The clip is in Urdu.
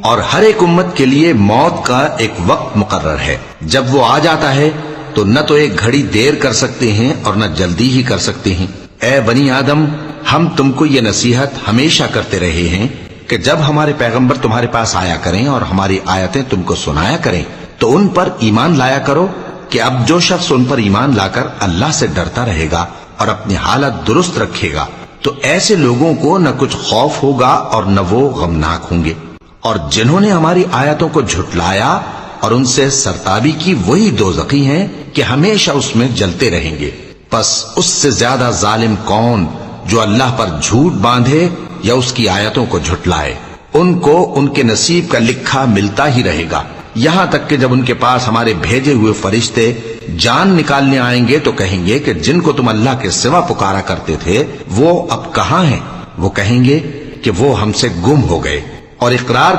اور ہر ایک امت کے لیے موت کا ایک وقت مقرر ہے، جب وہ آ جاتا ہے تو نہ تو ایک گھڑی دیر کر سکتے ہیں اور نہ جلدی ہی کر سکتے ہیں۔ اے بنی آدم، ہم تم کو یہ نصیحت ہمیشہ کرتے رہے ہیں کہ جب ہمارے پیغمبر تمہارے پاس آیا کریں اور ہماری آیتیں تم کو سنایا کریں تو ان پر ایمان لایا کرو، کہ اب جو شخص ان پر ایمان لا کر اللہ سے ڈرتا رہے گا اور اپنی حالت درست رکھے گا تو ایسے لوگوں کو نہ کچھ خوف ہوگا اور نہ وہ غمناک ہوں گے۔ اور جنہوں نے ہماری آیتوں کو جھٹلایا اور ان سے سرتابی کی، وہی دوزخی ہیں کہ ہمیشہ اس میں جلتے رہیں گے۔ پس اس سے زیادہ ظالم کون جو اللہ پر جھوٹ باندھے یا اس کی آیتوں کو جھٹلائے؟ ان کو ان کے نصیب کا لکھا ملتا ہی رہے گا، یہاں تک کہ جب ان کے پاس ہمارے بھیجے ہوئے فرشتے جان نکالنے آئیں گے تو کہیں گے کہ جن کو تم اللہ کے سوا پکارا کرتے تھے وہ اب کہاں ہیں؟ وہ کہیں گے کہ وہ ہم سے گم ہو گئے، اور اقرار